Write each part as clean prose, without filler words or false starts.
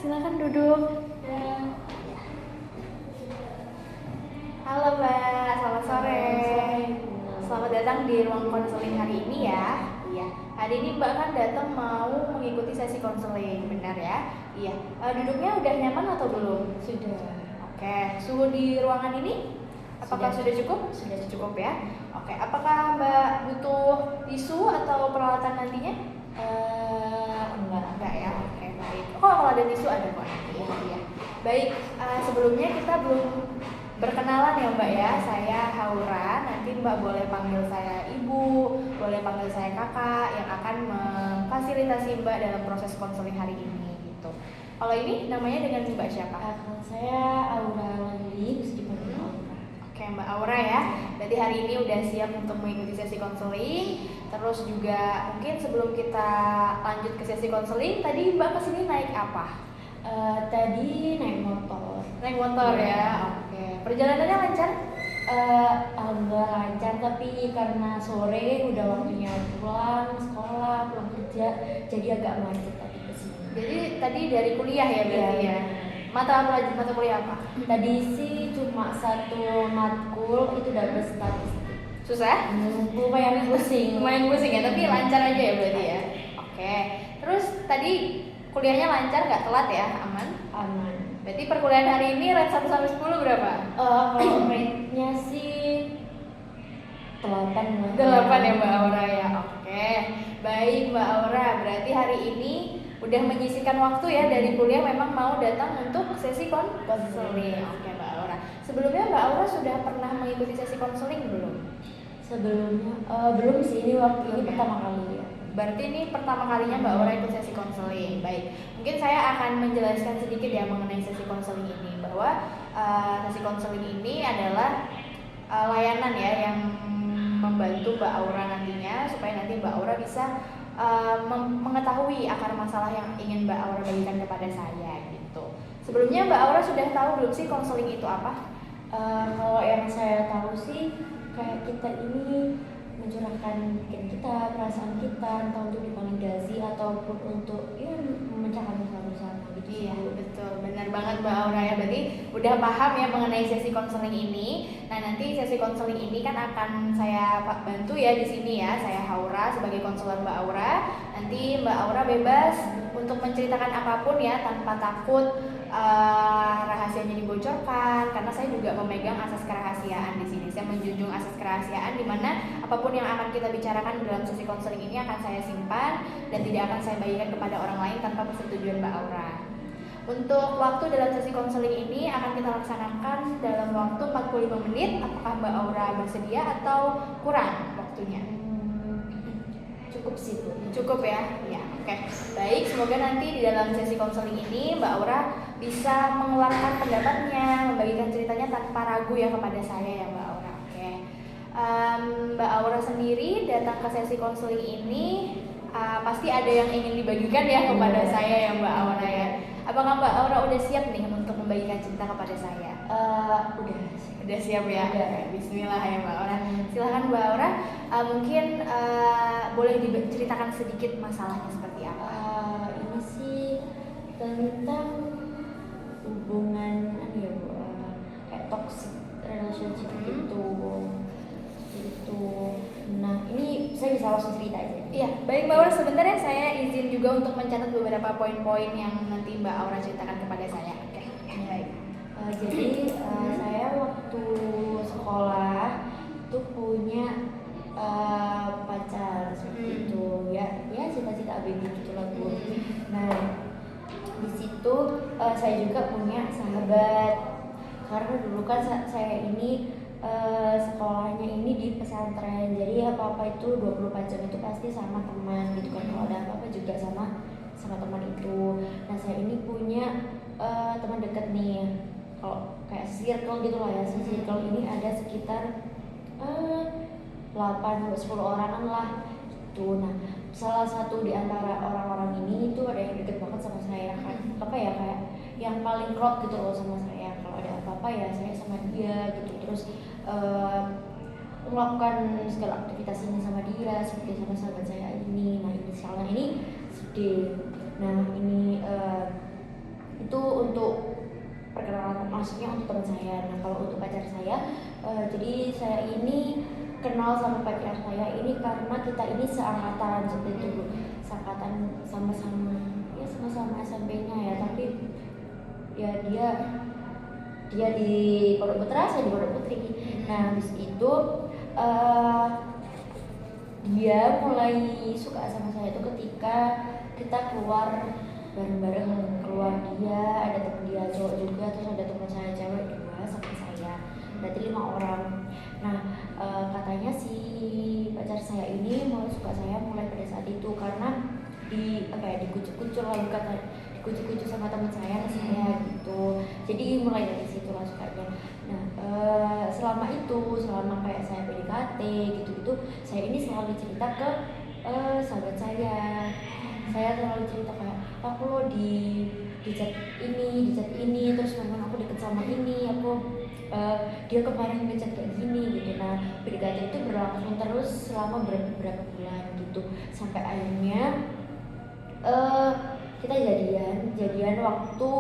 silakan duduk. Halo Mbak, selamat sore. Selamat datang di ruang konseling hari ini ya. Iya, hari ini Mbak kan datang mau mengikuti sesi konseling, benar ya? Iya. Duduknya udah nyaman atau belum? Sudah. Oke, suhu di ruangan ini apakah sudah cukup? Sudah cukup ya. Oke, apakah Mbak butuh tisu atau peralatan nantinya? Enggak ya. Oke, baik. Oh, kalau ada tisu ada kok nanti. Iya. Baik, sebelumnya kita belum berkenalan ya Mbak ya. Saya Haura. Nanti Mbak boleh panggil saya Ibu, boleh panggil saya Kakak yang akan memfasilitasi Mbak dalam proses konseling hari ini gitu. Kalau ini namanya dengan Mbak siapa? Kalau saya Aura Lali, bisa dipanggil Aura. Oke, Mbak Aura ya. Berarti hari ini udah siap untuk mengikuti sesi konseling. Terus juga mungkin sebelum kita lanjut ke sesi konseling, tadi Mbak kesini naik apa? Tadi naik motor. Naik motor ya. Oke. Perjalanannya lancar? Alhamdulillah lancar, tapi karena sore udah waktunya pulang sekolah, pulang kerja, jadi agak macet tadi kesini. Jadi tadi dari kuliah ya berarti ya? Mata kuliah apa? Tadi sih cuma satu matkul itu dapat statistik. Susah? Lumayan pusing. Lumayan pusing ya, tapi lancar aja ya berarti ya? Oke. Terus tadi kuliahnya lancar, nggak telat ya? Aman? Aman. Berarti perkuliahan hari ini rate 1 sampai 10 berapa? Kalau rate-nya sih 8 lah. 8 ya Mbak Aura ya. Oke. Baik Mbak Aura, berarti hari ini udah menyisihkan waktu ya dari kuliah memang mau datang untuk sesi konseling. Oke Mbak Aura. Sebelumnya Mbak Aura sudah pernah mengikuti sesi konseling belum? Sebelumnya belum sih, ini pertama kali ya. Berarti ini pertama kalinya Mbak Aura ikut sesi konseling. Baik, mungkin saya akan menjelaskan sedikit ya mengenai sesi konseling ini, bahwa sesi konseling ini adalah layanan ya yang membantu Mbak Aura nantinya supaya nanti Mbak Aura bisa mengetahui akar masalah yang ingin Mbak Aura bagikan kepada saya gitu. Sebelumnya Mbak Aura sudah tahu belum sih konseling itu apa? Kalau yang saya tahu sih kayak kita ini mencurahkan pikiran kita, perasaan kita, entah untuk divalidasi ataupun untuk memecahkan masalah bersama gitu. Iya betul, benar banget Mbak Aura ya. Berarti udah paham ya mengenai sesi konseling ini. Nah nanti sesi konseling ini kan akan saya bantu ya di sini ya. Saya Haura sebagai konselor Mbak Aura. Nanti Mbak Aura bebas untuk menceritakan apapun ya tanpa takut rahasianya dibocorkan, karena saya juga memegang asas kerahasiaan di sini. Saya menjunjung asas kerahasiaan di mana apapun yang akan kita bicarakan dalam sesi konseling ini akan saya simpan dan tidak akan saya bagikan kepada orang lain tanpa persetujuan Mbak Aura. Untuk waktu dalam sesi konseling ini akan kita laksanakan dalam waktu 45 menit. Apakah Mbak Aura bersedia atau kurang waktunya? Cukup sih Bu. Cukup ya? Ya, oke. Baik, semoga nanti di dalam sesi konseling ini Mbak Aura bisa mengeluarkan pendapatnya, membagikan ceritanya tanpa ragu ya kepada saya ya Mbak Aura. Oke. Mbak Aura sendiri datang ke sesi konseling ini pasti ada yang ingin dibagikan ya kepada saya ya Mbak Aura ya. Apakah Mbak Aura udah siap nih untuk membagikan cerita kepada saya? Udah siap ya? Udah. Bismillah ya Mbak Aura. Silahkan Mbak Aura, mungkin boleh diceritakan sedikit masalahnya seperti apa? Ini sih tentang hubungan ya Bu, kayak toxic relationship gitu. Nah ini saya bisa langsung cerita aja. Iya, baik Mbak Aura, sebentar ya saya izin juga untuk mencatat beberapa poin-poin yang nanti Mbak Aura ceritakan kepada saya. Oke. Baik. Jadi saya waktu sekolah itu punya pacar seperti itu ya cita-cita ABG gitulah Bu. Nah di situ saya juga punya sahabat, karena dulu kan saya ini sekolahnya ini di pesantren, jadi apa-apa itu 24 jam itu pasti sama teman gitu kan. Kalau ada apa-apa juga sama teman itu. Nah saya ini punya teman dekat nih, kalau kayak circle gitu lah ya. Circle ini ada sekitar 8-10 orangan lah gitu. Nah salah satu di antara orang-orang ini itu ada yang deket banget sama saya kan, kayak yang paling klop gitu loh sama saya. Kalau ada apa-apa ya saya sama dia gitu. Terus melakukan segala aktivitas ini sama dia seperti sama sahabat saya ini. Nah inisialnya ini sedih. Nah ini Itu untuk perkenalan, maksudnya untuk teman saya. Nah kalau untuk pacar saya, jadi saya ini kenal sama pacar saya ini karena kita ini seangkatan seperti itu Bu. Seangkatan sama-sama, ya sama-sama SMP-nya ya, tapi ya dia di Pondok Putra, saya di Pondok Putri. Nah habis itu dia mulai suka sama saya itu ketika kita keluar bareng-bareng, keluar dia, ada teman dia cowok juga, terus ada teman saya cewek dua sama saya, berarti 5 orang. Nah katanya si pacar saya ini mulai suka saya mulai pada saat itu karena dikucuk-kucuk, lalu kata dikucuk-kucuk sama teman saya ke saya gitu. Jadi mulai dari situ lah sukanya. Nah selama kayak saya PDKT gitu-gitu, saya ini selalu cerita ke sahabat saya. Saya selalu cerita kayak aku lo di chat ini, terus memang aku deket sama ini, dia kemarin ngechat kayak gini gitu. Nah PDKT itu berlangsung terus selama beberapa bulan gitu, sampai akhirnya kita jadian waktu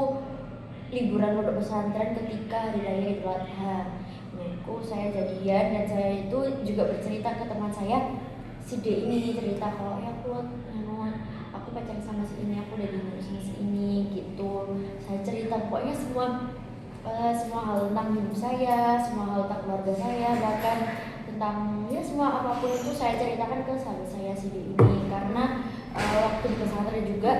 liburan pondok pesantren ketika hari raya Idul Adha. Nah itu saya jadian, dan saya itu juga bercerita ke teman saya si D ini, cerita kalau ya aku pacaran sama si ini, aku udah diurus sama si ini gitu. Saya cerita pokoknya semua hal tentang hidup saya, semua hal tentang keluarga saya, bahkan tentang ya semua apapun itu saya ceritakan ke sahabat saya si D ini. Karena waktu di pesantren juga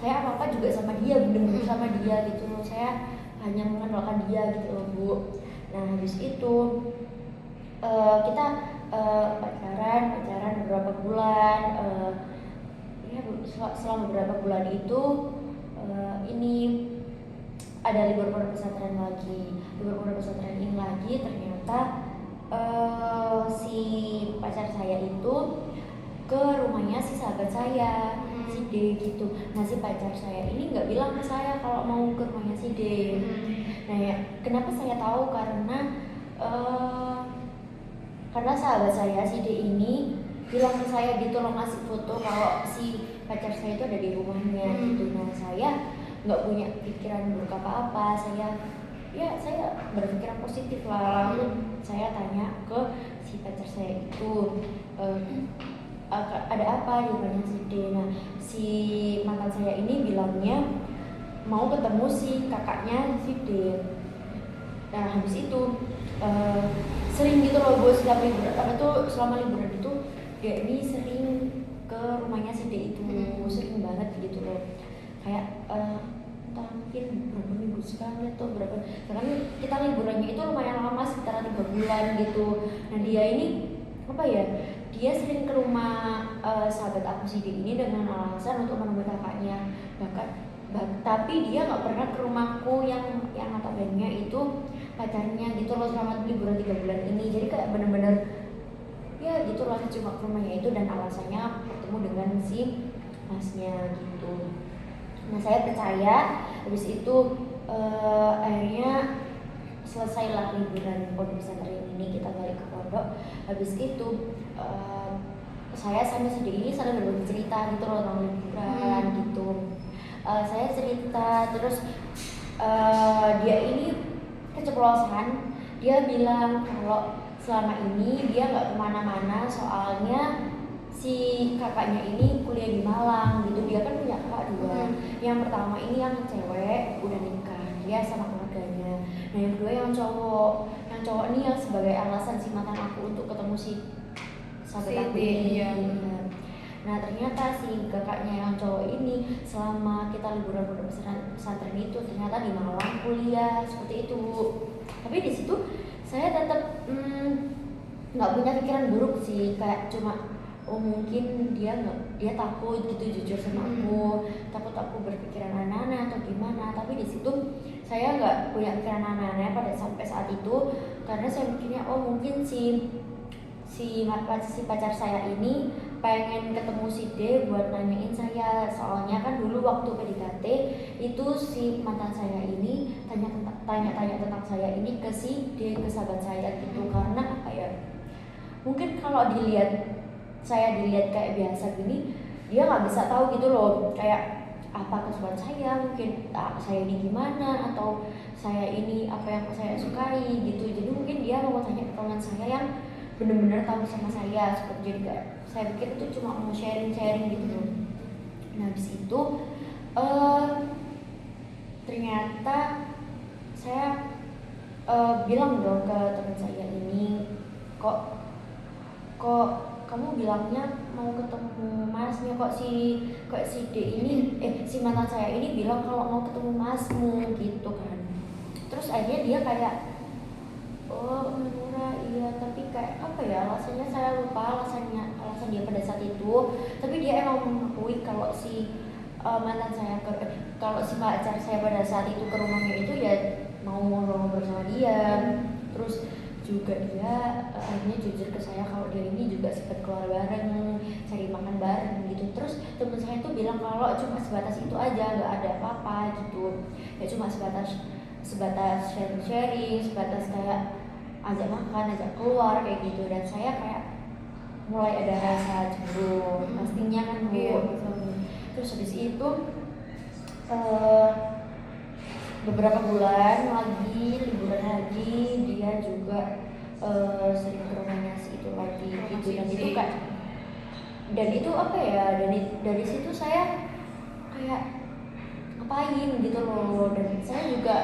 saya apa-apa juga sama dia, bener-bener sama dia gitu loh. Saya hanya mengandalkan dia gitu loh Bu. Nah habis itu kita pacaran beberapa bulan. Selama beberapa bulan itu ini ada libur pondok pesantren ini lagi. Ternyata si pacar saya itu ke rumahnya si sahabat saya si D gitu. Nah si pacar saya ini nggak bilang ke saya kalau mau ke rumahnya si D. Nah ya kenapa saya tahu, karena sahabat saya si D ini bilang ke saya gitu loh, ngasih foto kalau si pacar saya itu ada di rumahnya gitu. Nah saya nggak punya pikiran buruk apa-apa, saya berpikiran positif lah. Lalu saya tanya ke si pacar saya itu, ada apa di rumahnya si D. Nah si mantan saya ini bilangnya mau ketemu si kakaknya si D. Nah habis itu sering gitu loh Bu, selama liburan itu dia ini sering ke rumahnya si D itu, sering banget gitu loh. Kayak entah mungkin berapa minggu sekali atau berapa, karena kita liburannya itu lumayan lama, sekitar 3 bulan gitu. Nah dia ini dia sering ke rumah sahabat aku si D ini dengan alasan untuk menemui kakaknya. Tapi dia nggak pernah ke rumahku yang notabene itu pacarnya gitu loh selama liburan 3 bulan ini. Jadi kayak bener-bener ya gitu lah, cuma ke rumahnya itu dan alasannya bertemu dengan si masnya gitu. Nah saya percaya. Habis itu akhirnya selesailah liburan pondok pesantren ini, kita balik ke pondok. Habis itu saya sama si D ini saling berbagi cerita gitu loh tentang liburan gitu. Saya cerita terus dia ini keceplosan, dia bilang kalau selama ini dia nggak kemana-mana soalnya si kakaknya ini kuliah di Malang gitu. Dia kan punya kakak 2. Yang pertama ini yang cewek udah nikah, dia sama keluarganya. Nah yang kedua yang cowok ini yang sebagai alasan si mantan aku untuk ketemu si sahabat aku ini. Nah ternyata si kakaknya yang cowok ini selama kita liburan pondok pesantren itu ternyata di Malang kuliah seperti itu. Tapi di situ saya tetap nggak punya pikiran buruk sih, kayak cuma mungkin dia takut gitu jujur sama aku, takut aku berpikiran aneh-aneh atau gimana. Tapi di situ saya nggak punya pikiran aneh-aneh pada sampai saat itu, karena saya mikirnya mungkin si pacar saya ini pengen ketemu si D buat nanyain saya. Soalnya kan dulu waktu PDKT itu si mantan saya ini tanya-tanya tentang saya ini ke si D, ke sahabat saya gitu. Karena mungkin kalau saya dilihat kayak biasa gini, dia nggak bisa tahu gitu loh, kayak apa kesukaan saya, mungkin saya ini gimana, atau saya ini apa yang saya sukai gitu. Jadi mungkin dia mau tanya ke teman saya yang benar-benar tahu sama saya seperti. Jadi kayak saya pikir itu cuma mau sharing-sharing gitu. Nah habis itu ternyata saya bilang dong ke teman saya ini, kok kamu bilangnya mau ketemu masnya, kok si D ini si mantan saya ini bilang kalau mau ketemu masmu gitu kan. Terus akhirnya dia kayak, oh Nura iya, tapi kayak apa ya, alasannya saya lupa alasan dia pada saat itu. Tapi dia emang mengakui kalau si mantan saya kalau si pacar saya pada saat itu ke rumahnya itu ya mau ngobrol-ngobrol sama dia. Terus juga dia akhirnya jujur ke saya kalau dia ini juga sempat keluar bareng, cari makan bareng gitu. Terus teman saya tuh bilang kalau cuma sebatas itu aja, nggak ada apa-apa gitu ya, cuma sebatas sharing, sebatas kayak ajak makan, ajak keluar kayak gitu. Dan saya kayak mulai ada rasa cemburu pastinya kan Bu. Terus habis itu beberapa bulan lagi, liburan lagi, dia juga sering ke rumahnya si itu lagi gitu. Dan itu kan, dan itu apa ya, dari situ saya kayak ngapain gitu loh. Dan saya juga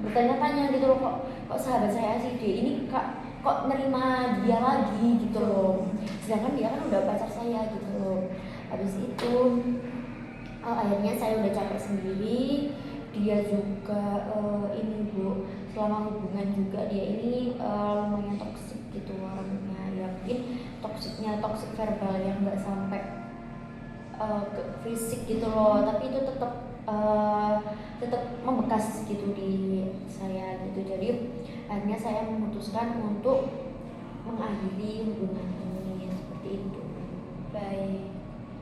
bertanya-tanya gitu loh, kok sahabat saya si D ini kok nerima dia lagi gitu loh, sedangkan dia kan udah pacar saya gitu loh. Habis itu akhirnya saya udah capek sendiri. Dia juga ini Bu, selama hubungan juga dia ini lumayan toksik gitu orangnya. Ya mungkin toksiknya toksik verbal yang nggak sampai ke fisik gitu loh, tapi itu tetap membekas gitu di saya gitu. Jadi akhirnya saya memutuskan untuk mengakhiri hubungan ini seperti itu. Baik.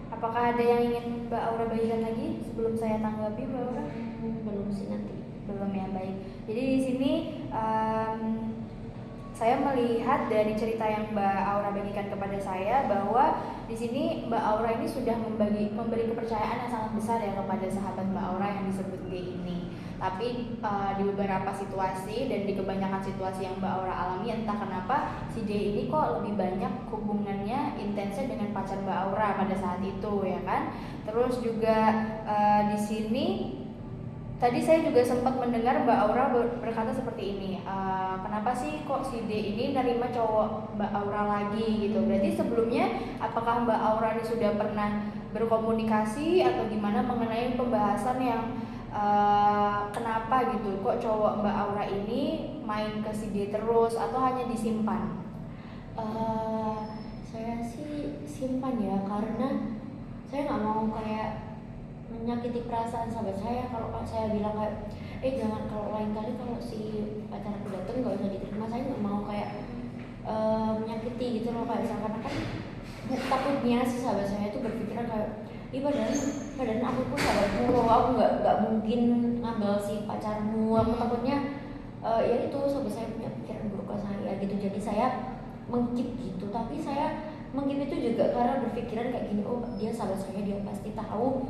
Apakah ada yang ingin Mbak Aura bagikan lagi sebelum saya tanggapi Mbak Aura? Belum sih, nanti. Belum ya, baik. Jadi di sini saya melihat dari cerita yang Mbak Aura bagikan kepada saya bahwa di sini Mbak Aura ini sudah memberi kepercayaan yang sangat besar ya kepada sahabat Mbak Aura yang disebut D ini. Tapi di beberapa situasi dan di kebanyakan situasi yang Mbak Aura alami, entah kenapa si D ini kok lebih banyak hubungannya intensnya dengan pacar Mbak Aura pada saat itu ya kan. Terus juga di sini tadi saya juga sempat mendengar Mbak Aura berkata seperti ini, kenapa sih kok si D ini nerima cowok Mbak Aura lagi gitu. Berarti sebelumnya apakah Mbak Aura ini sudah pernah berkomunikasi atau gimana mengenai pembahasan yang kenapa gitu kok cowok Mbak Aura ini main ke si D terus, atau hanya disimpan? Saya sih simpan ya, karena saya nggak mau kayak menyakiti perasaan sahabat saya. Kalau saya bilang kayak jangan, kalau lain kali kalau si pacar aku dateng nggak usah diterima, saya nggak mau kayak menyakiti gitu loh. Kayak seakan-akan kan takutnya si sahabat saya itu berpikiran kayak padahal aku pun sahabatmu loh, aku nggak mungkin ngambil si pacarmu. Aku takutnya ya itu sahabat saya punya pikiran buruk ke saya gitu. Jadi saya mengkip gitu, tapi saya mengkip itu juga karena berpikiran kayak gini, oh dia sahabat saya, dia pasti tahu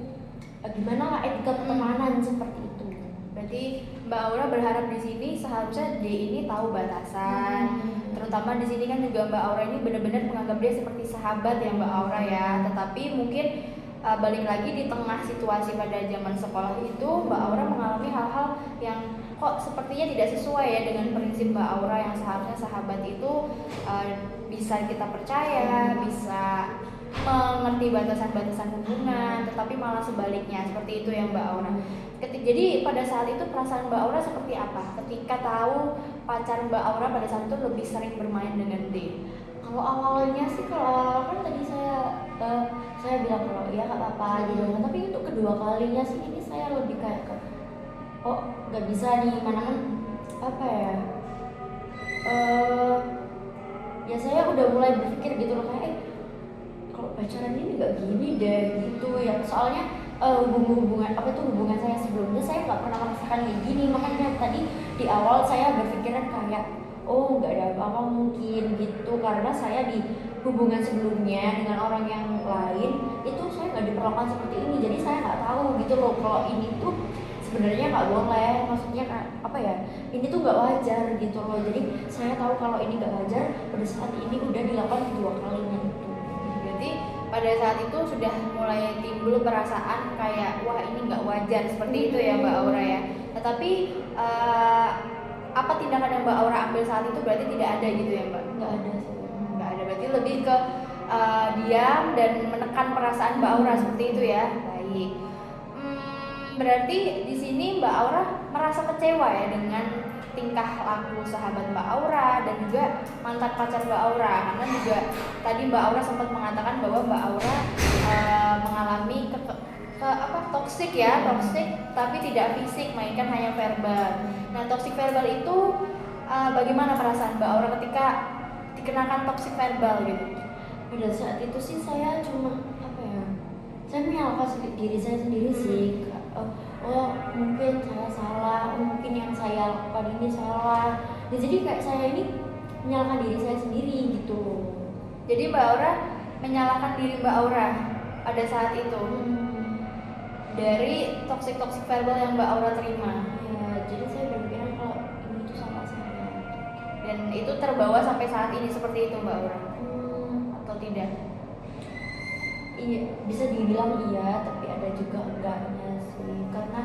gimana lah etika pertemanan seperti itu. Berarti Mbak Aura berharap di sini seharusnya D ini tahu batasan. Terutama di sini kan juga Mbak Aura ini benar-benar menganggap dia seperti sahabat ya Mbak Aura ya. Tetapi mungkin balik lagi di tengah situasi pada zaman sekolah itu Mbak Aura mengalami hal-hal yang kok sepertinya tidak sesuai ya dengan prinsip Mbak Aura yang seharusnya sahabat itu bisa kita percaya, bisa mengerti batasan-batasan hubungan, tetapi malah sebaliknya seperti itu ya Mbak Aura. Jadi pada saat itu perasaan Mbak Aura seperti apa ketika tahu pacar Mbak Aura pada saat itu lebih sering bermain dengan D? Kalau awalnya sih, kalau kan tadi saya bilang kalau ya nggak apa-apa gitu, tapi untuk kedua kalinya sih ini saya lebih kayak oh nggak bisa nih, mana kan apa ya, ya saya udah mulai berpikir gitu loh kayak kalau pacaran ini nggak gini deh gitu ya. Soalnya hubungan saya sebelumnya saya nggak pernah merasakan kayak gini. Makanya tadi di awal saya berpikiran kayak oh nggak ada apa-apa mungkin gitu, karena saya di hubungan sebelumnya dengan orang yang lain itu saya nggak diperlakukan seperti ini. Jadi saya nggak gitu loh kalau ini tuh sebenarnya nggak boleh, maksudnya apa ya, ini tuh nggak wajar gitu loh. Jadi saya tahu kalau ini nggak wajar pada saat ini udah dilakukan kedua kalinya itu. Berarti pada saat itu sudah mulai timbul perasaan kayak wah ini nggak wajar seperti itu ya Mbak Aura ya. Tetapi apa tindakan yang Mbak Aura ambil saat itu berarti tidak ada gitu ya Mbak? Nggak ada sih. Nggak ada, berarti lebih ke diam dan menekan perasaan Mbak Aura seperti itu ya. Baik. Berarti di sini Mbak Aura merasa kecewa ya dengan tingkah laku sahabat Mbak Aura dan juga mantan pacar Mbak Aura, karena juga tadi Mbak Aura sempat mengatakan bahwa Mbak Aura mengalami toksik tapi tidak fisik, melainkan hanya verbal. Nah, toksik verbal itu bagaimana perasaan Mbak Aura ketika dikenakan toksik verbal gitu? Pada saat itu sih saya cuma apa ya, saya menyalahkan diri saya sendiri sih. Oh mungkin saya salah, mungkin yang saya lakukan ini salah. Nah, jadi kayak saya ini menyalahkan diri saya sendiri gitu. Jadi Mbak Aura menyalahkan diri Mbak Aura pada saat itu dari toxic verbal yang Mbak Aura terima. Ya, jadi saya berpikiran kalau ini tuh salah saya. Dan itu terbawa sampai saat ini seperti itu Mbak Aura? Atau tidak? Iya, bisa dibilang iya, tapi ada juga enggaknya sih. Karena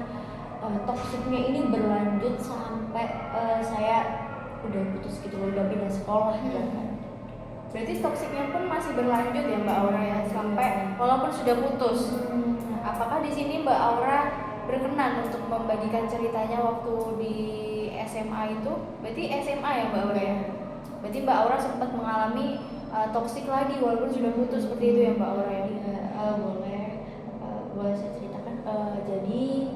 toksiknya ini berlanjut sampai saya udah putus gitu loh, udah pindah sekolah ya kan. Berarti toksiknya pun masih berlanjut ya Mbak Aura ya, sampai walaupun sudah putus. Apakah di sini Mbak Aura berkenan untuk membagikan ceritanya waktu di SMA itu? Berarti SMA ya Mbak Aura ya? Berarti Mbak Aura sempat mengalami toksik lagi walaupun sudah putus seperti itu ya Mbak Aura ya? Boleh saya ceritakan. Jadi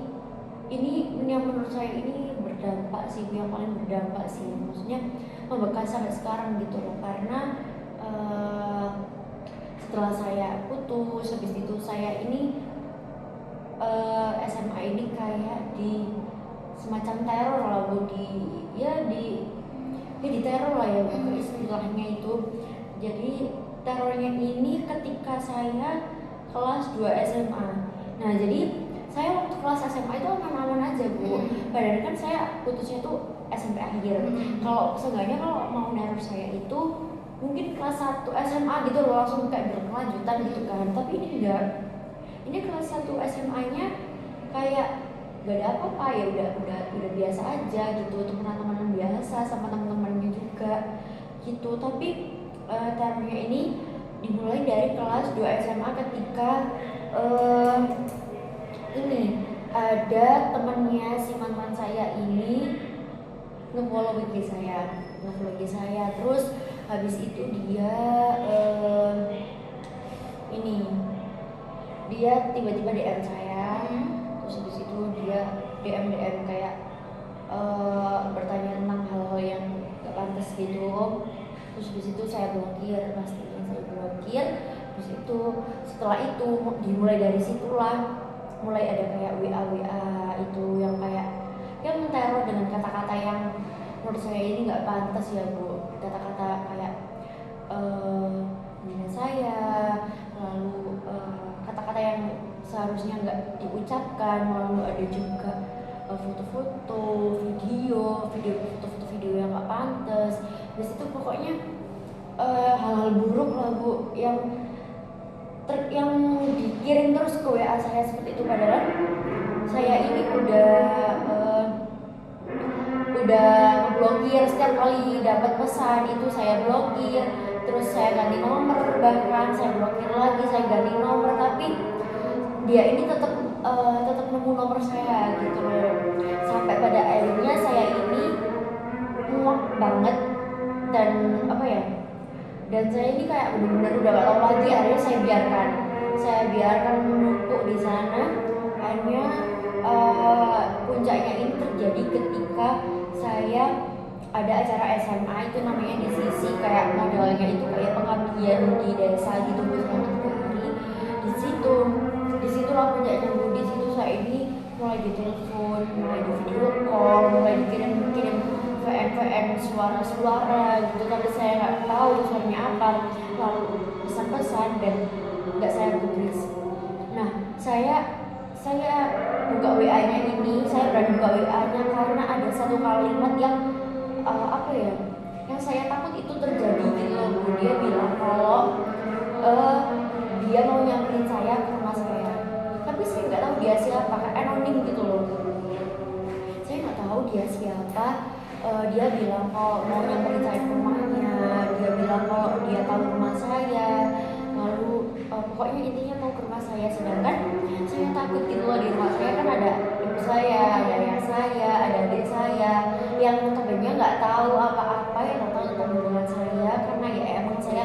ini yang menurut saya ini berdampak sih, yang paling berdampak sih, maksudnya membekas sampai sekarang gitu loh. Karena setelah saya putus, habis itu saya ini SMA ini kayak di semacam teror lah bu, di teror lah ya istilahnya itu. Jadi terornya ini ketika saya kelas 2 SMA. Nah jadi saya waktu kelas SMA itu aman-aman aja bu. Padahal kan saya putusnya tuh SMP akhir. Kalau seenggaknya kalau mau neror saya itu mungkin kelas 1 SMA gitu loh, langsung kayak berkelanjutan gitu kan. Tapi ini enggak. Ini kelas 1 SMA-nya kayak gak ada apa-apa, ya udah biasa aja gitu, teman-teman biasa sama teman-temannya juga gitu. Tapi terornya ini dimulai dari kelas 2 SMA ketika ini ada temennya si mantan saya ini nge-follow IG saya, terus habis itu dia tiba-tiba DM saya, terus habis itu dia DM kayak bertanya tentang hal-hal yang gak pantas gitu. Terus habis itu saya blokir, pastinya saya blokir. Terus itu setelah itu dimulai dari situlah mulai ada kayak WA itu yang kayak yang menteror dengan kata-kata yang menurut saya ini nggak pantas ya bu, kata-kata kayak menghina saya, lalu kata-kata yang seharusnya nggak diucapkan, lalu ada juga foto-foto video yang nggak pantas. Terus itu pokoknya hal-hal buruk lah bu yang dikirim terus ke WA saya seperti itu. Padahal saya ini udah ngeblokir, setiap kali dapat pesan itu saya blokir, terus saya ganti nomor, bahkan saya blokir lagi, saya ganti nomor, tapi dia ini tetap nemu nomor saya gitu loh. Sampai pada akhirnya saya ini muak banget dan dan saya ini kayak benar-benar udah gak tahu lagi. Akhirnya saya biarkan menumpuk di sana. Akhirnya puncaknya ini terjadi ketika saya ada acara SMA itu namanya di sisi, kayak modelnya itu kayak pengabdian di desa gitu selama 3 hari. Disitulah puncaknya bu. Di situ saya ini mulai ditelepon, mulai di video call, mulai dikirim VN suara gitu, tapi saya nggak tahu suaranya apa, lalu pesan-pesan dan nggak saya gubris. Nah saya saya buka WA-nya ini, saya berani buka WA-nya karena ada satu kalimat yang apa ya, yang saya takut itu terjadi gitu loh Bu. Dia bilang kalau dia mau nyamperin saya ke rumah saya, tapi saya nggak tahu dia siapa, kayak anonim gitu loh. Saya nggak tahu dia siapa. Dia bilang kalau mau nyamperin saya ke rumahnya, dia bilang kalau dia tahu rumah saya, lalu pokoknya intinya mau ke rumah saya. Sedangkan saya takut gitu loh, di rumah saya kan ada ibu saya, ada ayah saya, ada adik saya yang notabene nggak tahu apa-apa, yang nggak tahu tentang hubungan saya, karena ya emang saya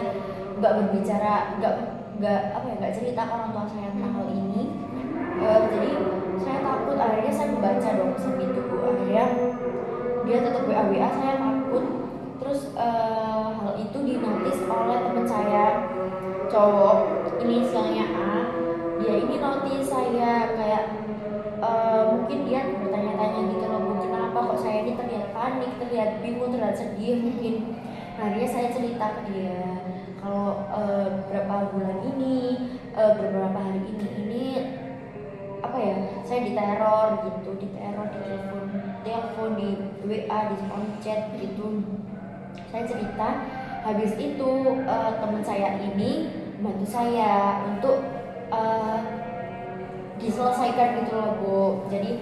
nggak berbicara, nggak cerita ke orang tua saya tentang hal ini. Jadi saya takut, akhirnya saya membaca dong pesan itu Bu. Akhirnya dia tetap WA, saya takut. Terus hal itu dinotis oleh teman saya cowok, inisialnya A. Dia ini notis saya kayak mungkin dia bertanya-tanya gitu loh Bu, kenapa kok saya ini terlihat panik, terlihat bingung, terlihat sedih mungkin. Nah dia saya cerita ke dia kalau beberapa bulan ini, beberapa hari ini apa ya, saya diteror gitu, diteror di telepon, di WA, di phone chat gitu. Saya cerita, habis itu teman saya ini bantu saya untuk diselesaikan gitu loh Bu. Jadi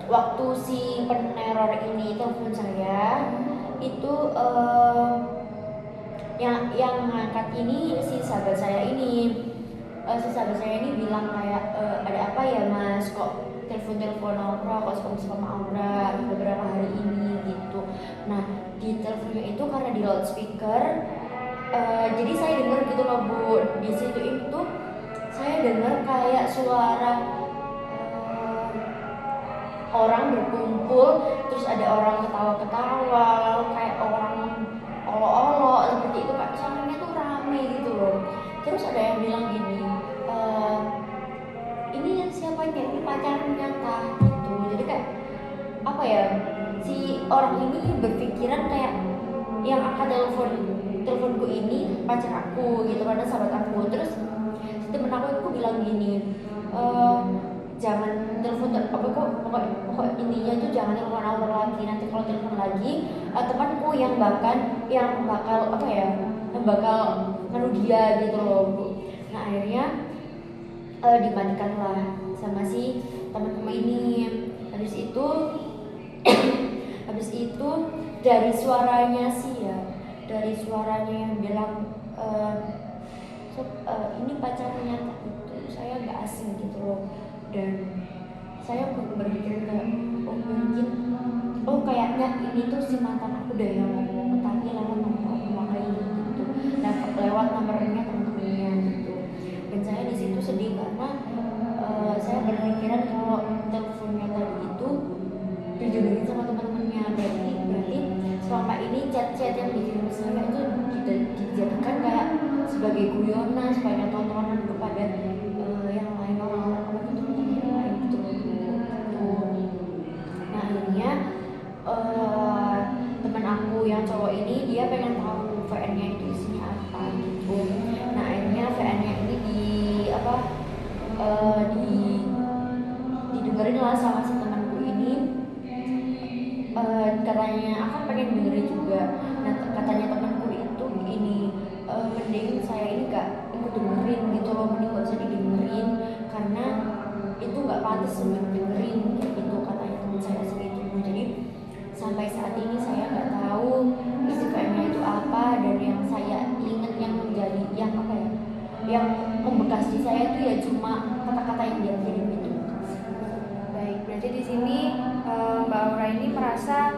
waktu si peneror ini telepon saya itu yang ngangkat ini si sahabat saya ini. Si sahabat saya ini bilang kayak ada apa ya Mas, kok telepon Aura, kok spam Aura beberapa hari ini gitu. Nah di teleponnya itu karena di loudspeaker, jadi saya dengar gitu loh Bu. Di situ itu saya dengar kayak suara orang berkumpul, terus ada orang ketawa-ketawa, lalu kayak orang olo-olo seperti itu, kayak suaranya tuh rame gitu loh. Terus ada yang bilang gini, ini siapanya, ini pacarnya kah gitu. Jadi kayak apa ya, si orang ini berpikiran kayak yang akan teleponku ini pacar aku gitu, karena sahabat aku. Terus temen aku bilang gini, jangan telepon pokok intinya tuh jangan telepon Aura lagi, nanti kalau telepon lagi temanku yang bakal apa ya, yang bakal nganu dia gitu loh Bu. Nah akhirnya dimatikanlah sama si teman-teman ini. Habis itu dari suaranya sih ya, dari suaranya yang bilang ini pacarnya itu, saya nggak asing gitu loh. Dan saya berpikir kayak kayaknya ini tuh si mantan aku deh yang ngomong, tapi lewat nomor aku kayak gitu, lewat nomornya teman-temannya gitu. Dan saya di situ sedih karena saya berpikiran kalau teleponnya tadi itu dijodohin sama teman-temannya. Berarti selama ini chat-chat yang dikirim saya itu dijadikan kayak sebagai guyonan, sebagai tontonan kepada yang lain, orang-orang teman-teman yang lain gitu. Nah akhirnya teman aku yang cowok ini dia pengen tahu VN-nya itu isinya apa gitu. Nah akhirnya VN-nya ini didengerin lah sama si temanku ini. Katanya akan pengen dengerin juga. Nah katanya temanku itu ini, mending saya ini gak ikut dengerin gitu loh, mending gak usah didengerin karena itu gak pantas untuk dengerin gitu, katanya teman saya segitu. Jadi sampai saat ini saya nggak tahu isi VM-nya itu apa, dan yang saya ingat yang menjadi yang apa ya, yang membekas di saya itu ya cuma kata-kata yang dia kirim itu. Baik, berarti di sini Mbak Aura ini merasa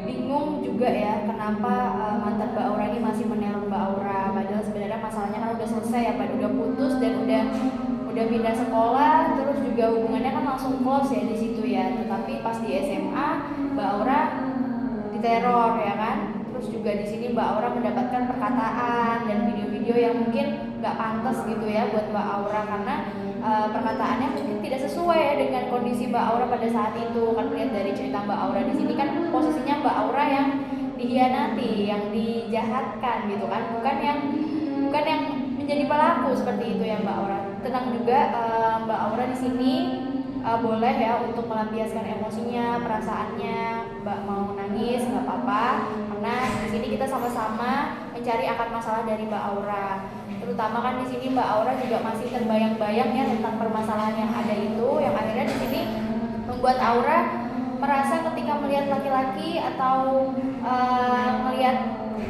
bingung juga ya, kenapa mantan Mbak Aura ini masih meneror Mbak Aura, padahal sebenarnya masalahnya kan udah selesai ya, udah putus dan udah pindah sekolah, terus juga hubungannya kan langsung close ya di situ ya. Tetapi pas di SMA Mbak Aura diteror ya kan. Terus juga di sini Mbak Aura mendapatkan perkataan dan video-video yang mungkin nggak pantas gitu ya buat Mbak Aura, karena perkataannya mungkin tidak sesuai ya dengan kondisi Mbak Aura pada saat itu. Kan lihat dari cerita Mbak Aura di sini kan posisinya Mbak Aura yang dihianati, yang dijahatkan gitu kan, bukan yang menjadi pelaku seperti itu ya Mbak Aura. tenang juga, Mbak Aura di sini boleh ya untuk melampiaskan emosinya, perasaannya. Mbak mau nangis nggak apa-apa, karena di sini kita sama-sama mencari akar masalah dari Mbak Aura. Terutama kan di sini Mbak Aura juga masih terbayang-bayang ya tentang permasalahan yang ada itu, yang akhirnya di sini membuat Aura merasa ketika melihat laki-laki atau melihat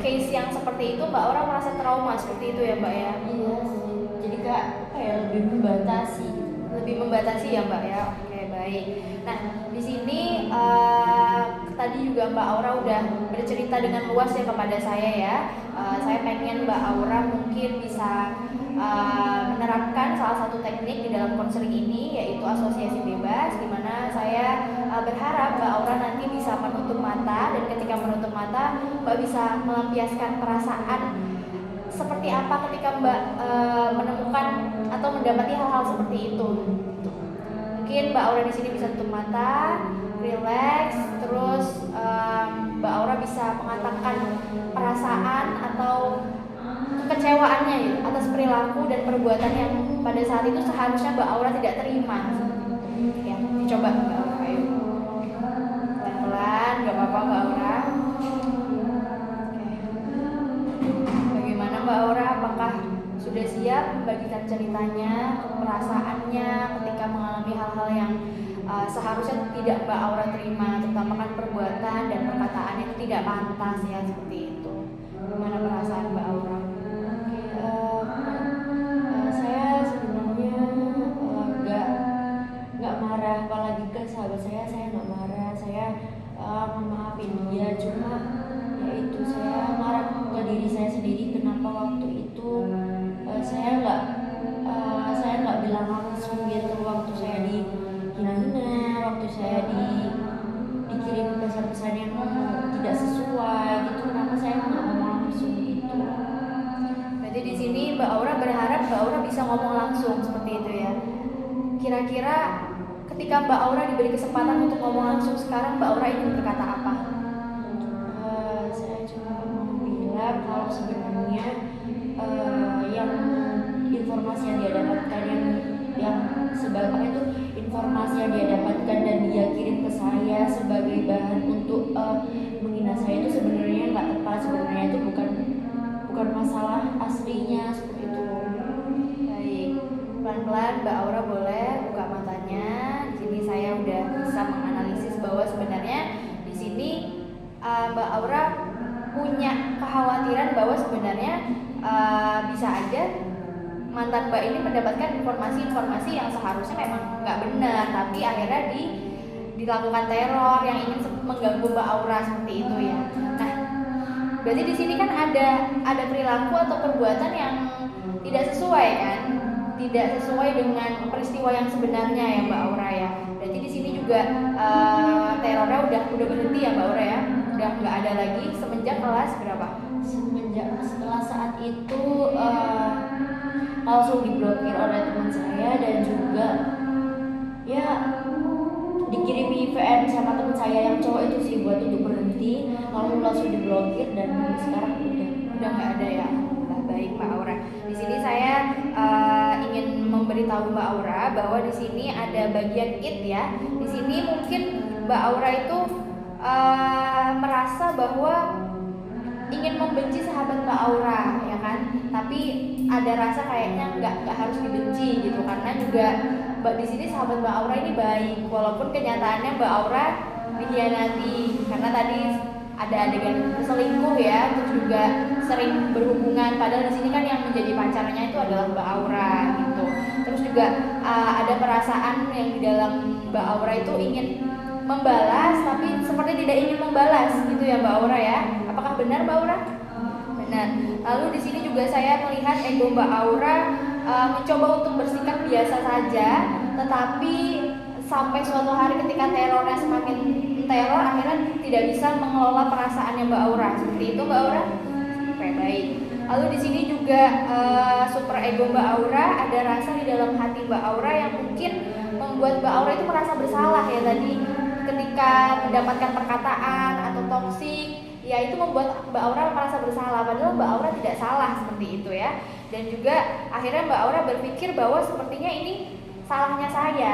case yang seperti itu, Mbak Aura merasa trauma seperti itu ya Mbak ya? Iya sih, jadi kak kayak lebih membatasi. Lebih membatasi ya Mbak ya? Oke baik. Nah di sini tadi juga Mbak Aura udah bercerita dengan luas ya kepada saya ya. Saya pengen Mbak Aura mungkin bisa menerapkan salah satu teknik di dalam konseling ini, yaitu asosiasi bebas, di mana saya berharap Mbak Aura nanti bisa menutup mata, dan ketika menutup mata Mbak bisa melampiaskan perasaan seperti apa ketika Mbak menemukan atau mendapati hal-hal seperti itu. Mungkin Mbak Aura di sini bisa tutup mata, relax, terus Mbak Aura bisa mengatakan perasaan atau kekecewaannya ya, atas perilaku dan perbuatan yang pada saat itu seharusnya Mbak Aura tidak terima. Ya, dicoba Mbak Aura, ayo. Pelan-pelan, gak apa-apa Mbak Aura. Bagaimana Mbak Aura, apakah sudah siap membagikan ceritanya, perasaannya ketika mengalami hal-hal yang seharusnya tidak Mbak Aura terima, terutama kan perbuatan dan perkataan itu tidak pantas ya, seperti itu. Gimana perasaan Mbak Aura? Saya sebenarnya nggak marah, apalagi ke sahabat saya nggak marah. Saya memaafin dia, cuma ya itu saya marah ke diri saya sendiri. Kenapa waktu itu saya nggak bilang langsung gitu, waktu saya dihina-hina, waktu saya dikirim pesan-pesan yang tidak sesuai gitu, kenapa saya nggak ngomong langsung gitu. Jadi di sini Mbak Aura berharap Mbak Aura bisa ngomong langsung seperti itu ya. Kira-kira ketika Mbak Aura diberi kesempatan untuk ngomong langsung sekarang, Mbak Aura ingin berkata apa? Saya cuma mau bilang kalau sebenarnya yang informasi yang dia dapatkan yang sebaliknya itu informasi yang dia dapatkan dan dia kirim ke saya sebagai bahan untuk menghina saya itu sebenarnya nggak tepat. Sebenarnya itu bukan masalah aslinya seperti itu. Baik, pelan-pelan Mbak Aura boleh buka matanya. Di sini saya udah bisa menganalisis bahwa sebenarnya di sini Mbak Aura punya kekhawatiran bahwa sebenarnya bisa aja mantan Mbak ini mendapatkan informasi-informasi yang seharusnya memang nggak benar, tapi akhirnya dilakukan teror yang ingin mengganggu Mbak Aura seperti itu ya. Nah, berarti di sini kan ada perilaku atau perbuatan yang tidak sesuai kan, tidak sesuai dengan peristiwa yang sebenarnya ya Mbak Aura ya. Berarti di sini juga terornya udah berhenti ya Mbak Aura ya, udah nggak ada lagi semenjak kelas berapa? Setelah saat itu langsung diblokir oleh teman saya, dan juga ya dikirimi VN sama teman saya yang cowok itu sih buat untuk berhenti, lalu langsung diblokir dan sekarang udah nggak ada ya. Nah, baik Mbak Aura. Di sini saya ingin memberitahu Mbak Aura bahwa di sini ada bagian it ya. Di sini mungkin Mbak Aura itu merasa bahwa ingin membenci sahabat Mbak Aura ya kan, tapi ada rasa kayaknya nggak harus dibenci gitu, karena juga Mbak di sini sahabat Mbak Aura ini baik, walaupun kenyataannya Mbak Aura dikhianati karena tadi ada adegan selingkuh ya, terus juga sering berhubungan, padahal di sini kan yang menjadi pacarnya itu adalah Mbak Aura gitu. Terus juga ada perasaan yang di dalam Mbak Aura itu ingin membalas tapi seperti tidak ingin membalas gitu ya Mbak Aura ya. Apakah benar Mbak Aura? Benar. Lalu di sini juga saya melihat ego Mbak Aura mencoba untuk bersikap biasa saja, tetapi sampai suatu hari ketika terornya semakin teror, akhirnya tidak bisa mengelola perasaannya Mbak Aura. Seperti itu Mbak Aura? Oke, baik. Lalu di sini juga super ego Mbak Aura, ada rasa di dalam hati Mbak Aura yang mungkin membuat Mbak Aura itu merasa bersalah ya tadi ketika mendapatkan perkataan atau toksik, ya itu membuat Mbak Aura merasa bersalah, padahal Mbak Aura tidak salah seperti itu ya. dan juga akhirnya Mbak Aura berpikir bahwa sepertinya ini salahnya saya.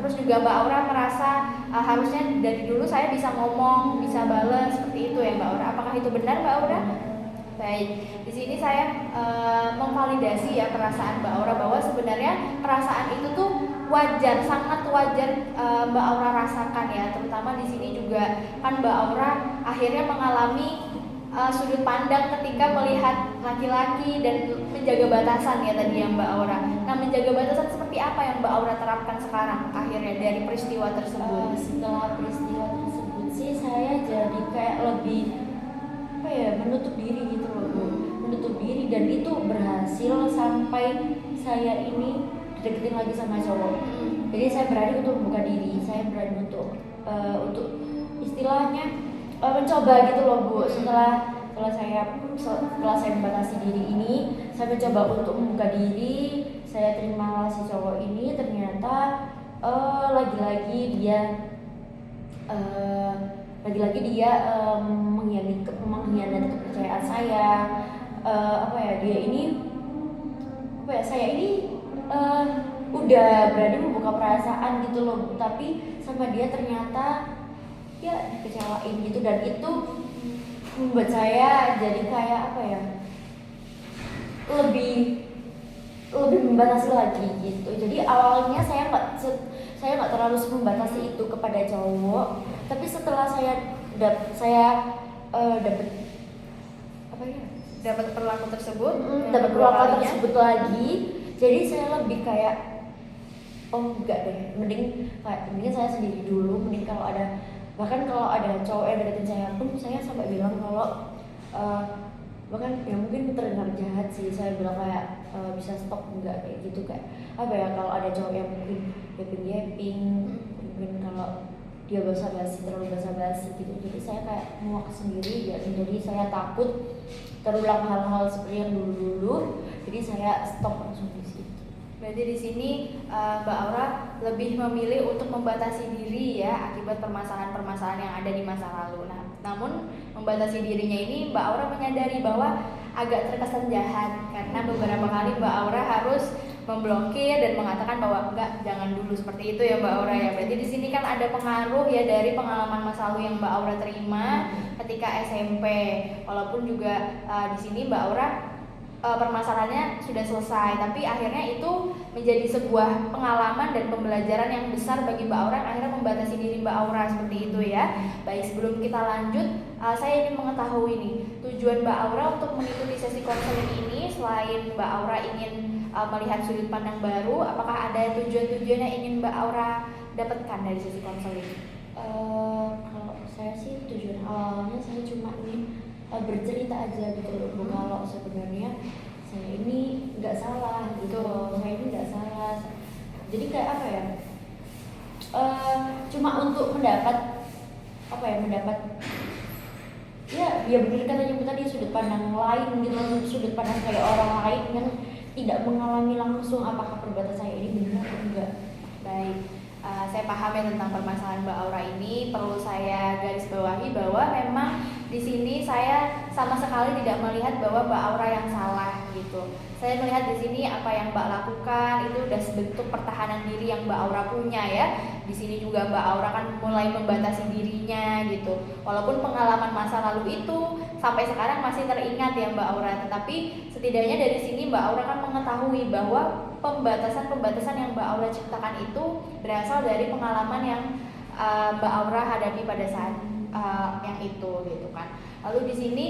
Terus juga Mbak Aura merasa harusnya dari dulu saya bisa ngomong, bisa bales seperti itu ya Mbak Aura. Apakah itu benar Mbak Aura? Baik, di sini saya memvalidasi ya perasaan Mbak Aura bahwa sebenarnya perasaan itu tuh wajar, sangat wajar Mbak Aura rasakan ya. Terutama di sini juga kan Mbak Aura akhirnya mengalami sudut pandang ketika melihat laki-laki dan menjaga batasan ya tadi ya Mbak Aura. Nah, menjaga batasan seperti apa yang Mbak Aura terapkan sekarang akhirnya dari peristiwa tersebut? Setelah peristiwa tersebut sih saya jadi kayak lebih apa ya, menutup diri gitu loh Bu. Menutup diri, dan itu berhasil sampai saya ini deketin lagi sama cowok. Jadi saya berani untuk membuka diri, saya berani untuk istilahnya mencoba gitu loh Bu. Setelah saya membatasi diri ini, saya mencoba untuk membuka diri, saya terima si cowok ini. Ternyata lagi-lagi dia mengkhianati kepercayaan saya. Saya ini udah berani membuka perasaan gitu loh Bu, tapi sama dia ternyata ya dikecewain gitu, dan itu membuat saya jadi kayak lebih membatasi lagi gitu. Jadi awalnya saya nggak terlalu membatasi itu kepada cowok, tapi setelah saya dapat perlakuan tersebut, dapat perlakuan tersebut lagi, jadi saya lebih kayak enggak deh, mending saya sendiri dulu. Mending bahkan kalau ada cowok yang deketin saya pun, saya sampai bilang kalau bahkan ya mungkin terdengar jahat sih, saya bilang kayak bisa stop enggak, kayak gitu, kayak kalau ada cowok yang mungkin yapping, mungkin kalau dia terlalu basa-basi gitu, jadi saya kayak muak sendiri ya. Jadi saya takut terulang hal-hal seperti yang dulu-dulu, jadi saya stop langsung di situ. Berarti di sini Mbak Aura lebih memilih untuk membatasi diri ya akibat permasalahan-permasalahan yang ada di masa lalu. Nah, namun membatasi dirinya ini Mbak Aura menyadari bahwa agak terkesan jahat karena beberapa kali Mbak Aura harus memblokir dan mengatakan bahwa enggak, jangan dulu seperti itu ya Mbak Aura ya. Berarti di sini kan ada pengaruh ya dari pengalaman masa lalu yang Mbak Aura terima ketika SMP. Walaupun juga di sini Mbak Aura permasalahannya sudah selesai, tapi akhirnya itu menjadi sebuah pengalaman dan pembelajaran yang besar bagi Mbak Aura yang akhirnya membatasi diri Mbak Aura seperti itu ya. Baik, sebelum kita lanjut, saya ingin mengetahui nih tujuan Mbak Aura untuk mengikuti sesi konseling ini. Selain Mbak Aura ingin melihat sudut pandang baru, apakah ada tujuan-tujuan yang ingin Mbak Aura dapatkan dari sesi konseling? Kalau saya sih tujuan awalnya saya cuma ingin bercerita aja gitu loh Bu, kalau sebenarnya saya ini nggak salah gitu, saya ini nggak salah. Jadi kayak cuma untuk mendapat ya benar katanya Bu tadi, sudut pandang lain gitu, sudut pandang kayak orang lain yang tidak mengalami langsung apakah perbuatan saya ini benar atau enggak. Baik, saya paham ya tentang permasalahan Mbak Aura ini. Perlu saya garis bawahi bahwa memang di sini saya sama sekali tidak melihat bahwa Mbak Aura yang salah gitu. Saya melihat di sini apa yang Mbak lakukan itu udah sebentuk pertahanan diri yang Mbak Aura punya ya. Di sini juga Mbak Aura kan mulai membatasi dirinya gitu. Walaupun pengalaman masa lalu itu sampai sekarang masih teringat ya Mbak Aura, tetapi setidaknya dari sini Mbak Aura kan mengetahui bahwa pembatasan-pembatasan yang Mbak Aura ciptakan itu berasal dari pengalaman yang Mbak Aura hadapi pada saat yang itu gitu kan. Lalu di sini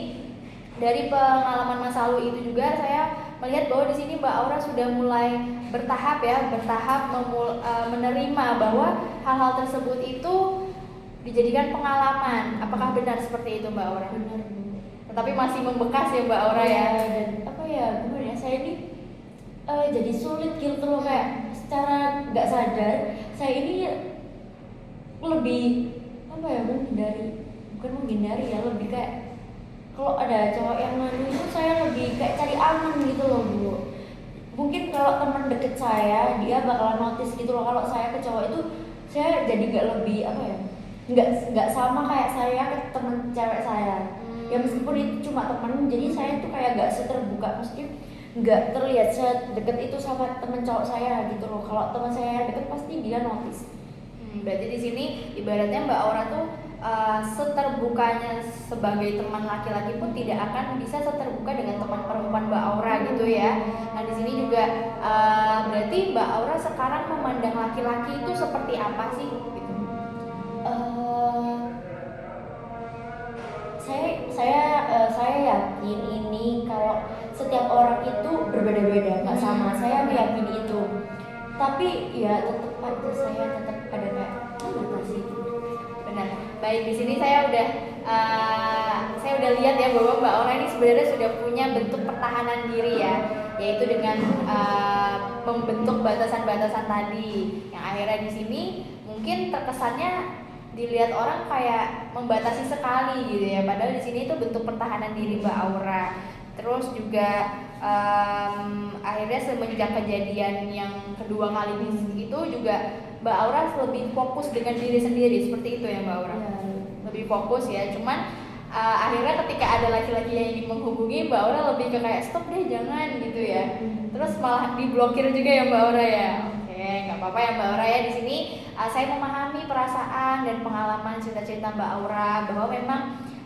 dari pengalaman masa lalu itu juga saya melihat bahwa di sini Mbak Aura sudah mulai bertahap menerima bahwa hal-hal tersebut itu dijadikan pengalaman. Apakah benar seperti itu Mbak Aura? Benar Bu. Tetapi masih membekas ya Mbak Aura ya. Dan gimana ya, saya ini jadi sulit gitu loh, kayak secara nggak sadar saya ini lebih menghindari ya, lebih kayak kalau ada cowok yang nganu itu saya lebih kayak cari aman gitu loh Bu. Mungkin kalau teman deket saya dia bakalan notice gitu loh, kalau saya ke cowok itu saya jadi nggak sama kayak saya ke teman cewek saya. Ya meskipun itu cuma teman, jadi saya tuh kayak nggak seterbuka, mesti nggak terlihat sedekat itu sama temen cowok saya gitu loh. Kalau teman saya deket pasti dia notice. Berarti di sini ibaratnya Mbak Aura tuh seterbukanya sebagai teman laki-laki pun tidak akan bisa seterbuka dengan teman perempuan Mbak Aura gitu ya. Nah di sini juga berarti Mbak Aura sekarang memandang laki-laki itu seperti apa sih? Gitu. Saya yakin ini kalau setiap orang itu berbeda-beda, nggak sama. Saya meyakini itu. Tapi ya tetap aja saya tetap ada kayak batasi. Benar. Baik, di sini saya udah lihat ya bahwa Mbak Aura ini sebenarnya sudah punya bentuk pertahanan diri ya, yaitu dengan membentuk batasan-batasan tadi. Yang akhirnya di sini mungkin terkesannya dilihat orang kayak membatasi sekali gitu ya, padahal di sini itu bentuk pertahanan diri Mbak Aura. Terus juga akhirnya semenjak kejadian yang kedua kali itu juga Mbak Aura lebih fokus dengan diri sendiri, seperti itu ya Mbak Aura? Ya. Lebih fokus ya, cuman akhirnya ketika ada laki-laki yang ingin menghubungi Mbak Aura lebih ke kayak stop deh jangan gitu ya. Terus malah diblokir juga ya Mbak Aura ya. Oke, nggak apa-apa ya Mbak Aura ya. Di sini saya memahami perasaan dan pengalaman cerita-cerita Mbak Aura bahwa memang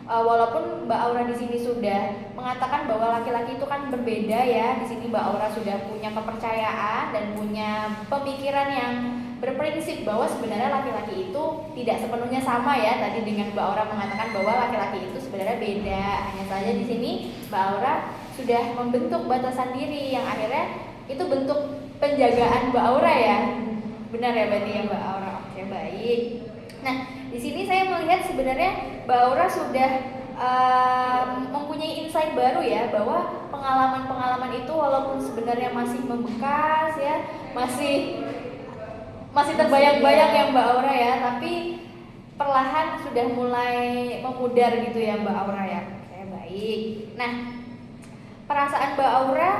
walaupun Mbak Aura di sini sudah mengatakan bahwa laki-laki itu kan berbeda ya. Di sini Mbak Aura sudah punya kepercayaan dan punya pemikiran yang berprinsip bahwa sebenarnya laki-laki itu tidak sepenuhnya sama ya. Tadi dengan Mbak Aura mengatakan bahwa laki-laki itu sebenarnya beda. Hanya saja di sini Mbak Aura sudah membentuk batasan diri yang akhirnya itu bentuk penjagaan Mbak Aura ya. Benar ya berarti ya Mbak Aura. Oke, baik. Nah, di sini saya melihat sebenarnya Mbak Aura sudah mempunyai insight baru ya, bahwa pengalaman-pengalaman itu walaupun sebenarnya masih membekas ya, masih terbayang-bayang ya Mbak Aura ya, tapi perlahan sudah mulai memudar gitu ya Mbak Aura ya. Oke, baik. Nah, perasaan Mbak Aura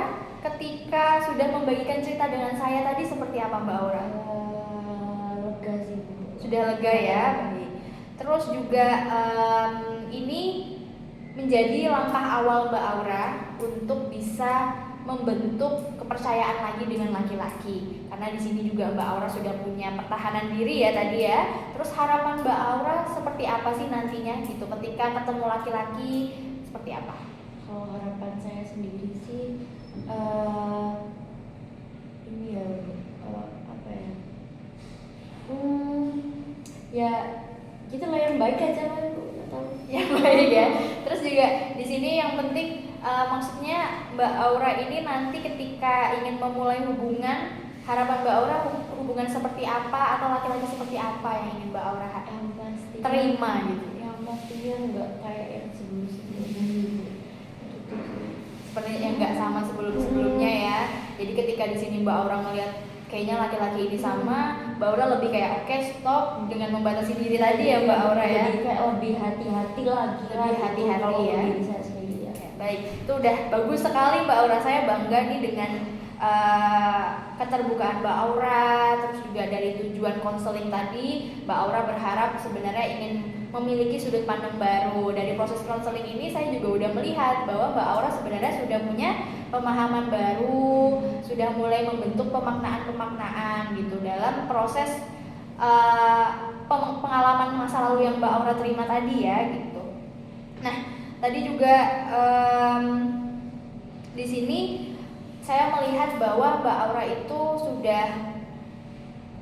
ketika sudah membagikan cerita dengan saya tadi seperti apa Mbak Aura? Lega sih. Sudah lega ya. Baik. Terus juga ini menjadi langkah awal Mbak Aura untuk bisa membentuk kepercayaan lagi dengan laki-laki. Karena di sini juga Mbak Aura sudah punya pertahanan diri ya tadi ya. Terus harapan Mbak Aura seperti apa sih nantinya gitu ketika ketemu laki-laki, seperti apa? Kalau harapan saya sendiri sih ini ya apa ya? Ya gitu lah, yang baik aja lah, atau yang baik ya. Terus juga di sini yang penting maksudnya Mbak Aura ini nanti ketika ingin memulai hubungan, harapan Mbak Aura hubungan seperti apa atau laki-laki seperti apa yang ingin Mbak Aura yang pasti terima gitu? Yang pastinya nggak kayak yang sebelum-sebelumnya gitu. Seperti yang nggak sama sebelum-sebelumnya ya. Jadi ketika di sini Mbak Aura ngelihat kayaknya laki-laki ini sama, Mbak Aura lebih kayak oke, stop dengan membatasi diri tadi ya Mbak Aura ya. Jadi kayak lebih hati-hati lagi, lebih hati-hati ya. Diri saya sendiri ya. Baik, itu udah bagus sekali Mbak Aura. Saya bangga nih dengan keterbukaan Mbak Aura. Terus juga dari tujuan konseling tadi, Mbak Aura berharap sebenarnya ingin memiliki sudut pandang baru. Dari proses konseling ini saya juga udah melihat bahwa Mbak Aura sebenarnya sudah punya pemahaman baru, sudah mulai membentuk pemaknaan-pemaknaan gitu dalam proses pengalaman masa lalu yang Mbak Aura terima tadi ya gitu. Nah, tadi juga di sini saya melihat bahwa Mbak Aura itu sudah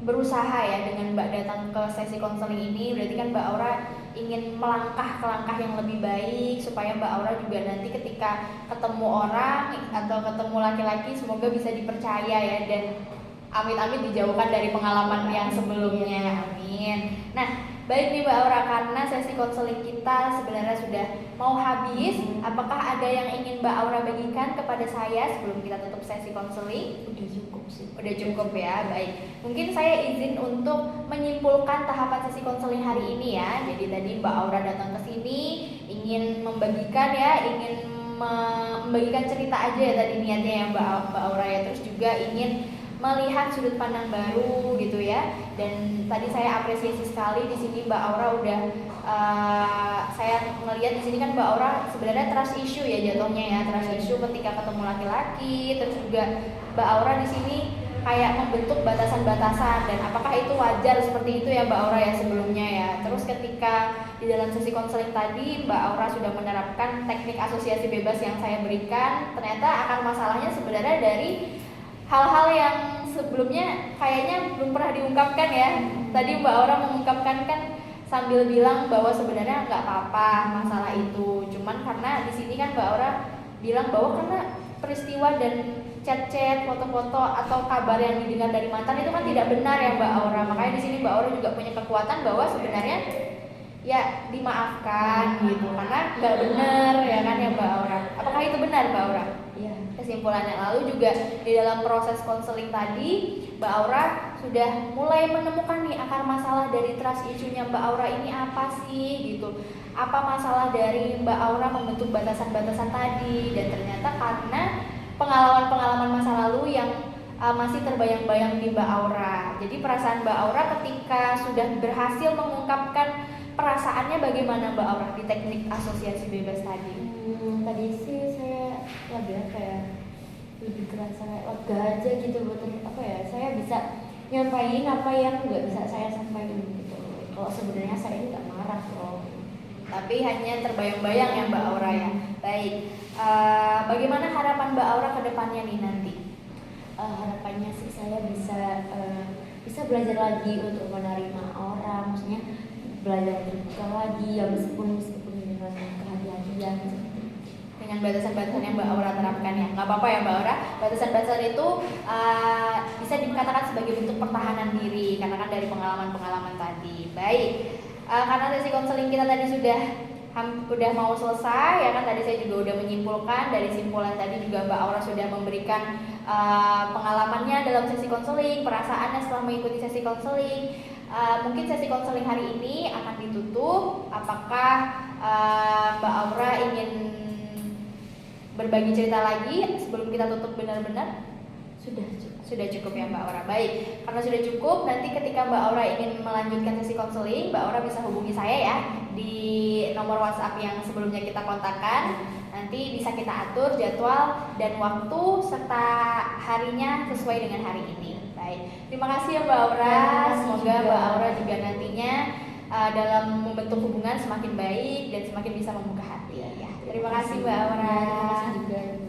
berusaha ya dengan Mbak datang ke sesi konseling ini. Berarti kan Mbak Aura ingin melangkah ke langkah yang lebih baik supaya Mbak Aura juga nanti ketika ketemu orang atau ketemu laki-laki semoga bisa dipercaya ya, dan amit-amit dijauhkan dari pengalaman yang sebelumnya. Amin. Nah, baik nih Mbak Aura, karena sesi konseling kita sebenarnya sudah mau habis. Apakah ada yang ingin Mbak Aura bagikan kepada saya sebelum kita tutup sesi konseling? Udah cukup sih. Udah cukup ya, baik. Mungkin saya izin untuk menyimpulkan tahapan sesi konseling hari ini ya. Jadi tadi Mbak Aura datang ke sini ingin membagikan ya, ingin membagikan cerita aja ya tadi niatnya ya Mbak Aura ya. Terus juga ingin melihat sudut pandang baru gitu ya. Dan tadi saya apresiasi sekali di sini Mbak Aura udah saya melihat di sini kan Mbak Aura sebenarnya trust issue ya jatuhnya ya, trust issue ketika ketemu laki-laki. Terus juga Mbak Aura di sini kayak membentuk batasan-batasan, dan apakah itu wajar seperti itu ya Mbak Aura ya sebelumnya ya. Terus ketika di dalam sesi konseling tadi Mbak Aura sudah menerapkan teknik asosiasi bebas yang saya berikan, ternyata akar masalahnya sebenarnya dari hal-hal yang sebelumnya kayaknya belum pernah diungkapkan ya. Tadi Mbak Aura mengungkapkan kan sambil bilang bahwa sebenarnya nggak apa-apa masalah itu, cuman karena di sini kan Mbak Aura bilang bahwa karena peristiwa dan chat-chat, foto-foto atau kabar yang didengar dari mantan itu kan tidak benar ya Mbak Aura. Makanya di sini Mbak Aura juga punya kekuatan bahwa sebenarnya ya dimaafkan gitu karena nggak benar ya kan ya Mbak Aura. Apakah itu benar Mbak Aura? Iya. Kesimpulannya lalu juga di dalam proses konseling tadi Mbak Aura sudah mulai menemukan nih akar masalah dari trust issue-nya Mbak Aura ini apa sih gitu. Apa masalah dari Mbak Aura membentuk batasan-batasan tadi, dan ternyata karena pengalaman-pengalaman masa lalu yang masih terbayang-bayang di Mbak Aura. Jadi perasaan Mbak Aura ketika sudah berhasil mengungkapkan perasaannya bagaimana Mbak Aura di teknik asosiasi bebas tadi? Tadi sih saya lebih kayak lebih kerasa kayak lega aja gitu, betul apa ya, saya bisa nyampaikan apa yang nggak bisa saya sampaikan gitu. Kalau sebenarnya saya ini nggak marah loh, tapi hanya terbayang-bayang ya Mbak Aura ya. Baik, bagaimana harapan Mbak Aura ke depannya nih nanti? Harapannya sih saya bisa belajar lagi untuk menerima orang, maksudnya belajar terbuka lagi ya, meskipun dengan kehati-hatian dengan batasan-batasan yang Mbak Aura terapkan ya. Nggak apa-apa ya Mbak Aura, batasan-batasan itu bisa dikatakan sebagai bentuk pertahanan diri karena kan dari pengalaman-pengalaman tadi. Baik, karena sesi konseling kita tadi sudah mau selesai ya kan, tadi saya juga udah menyimpulkan, dari simpulan tadi juga Mbak Aura sudah memberikan pengalamannya dalam sesi konseling, perasaannya setelah mengikuti sesi konseling. Mungkin sesi konseling hari ini akan ditutup. Apakah Mbak Aura ingin berbagi cerita lagi sebelum kita tutup benar-benar? Sudah cukup ya Mbak Aura. Baik, karena sudah cukup, nanti ketika Mbak Aura ingin melanjutkan sesi konseling, Mbak Aura bisa hubungi saya ya di nomor WhatsApp yang sebelumnya kita kontakkan. Nanti bisa kita atur jadwal dan waktu serta harinya sesuai dengan hari ini. Baik, terima kasih ya Mbak Aura. Semoga Mbak Aura juga nantinya dalam membentuk hubungan semakin baik dan semakin bisa membuka hati ya. Terima kasih Mbak Aura. Terima kasih juga.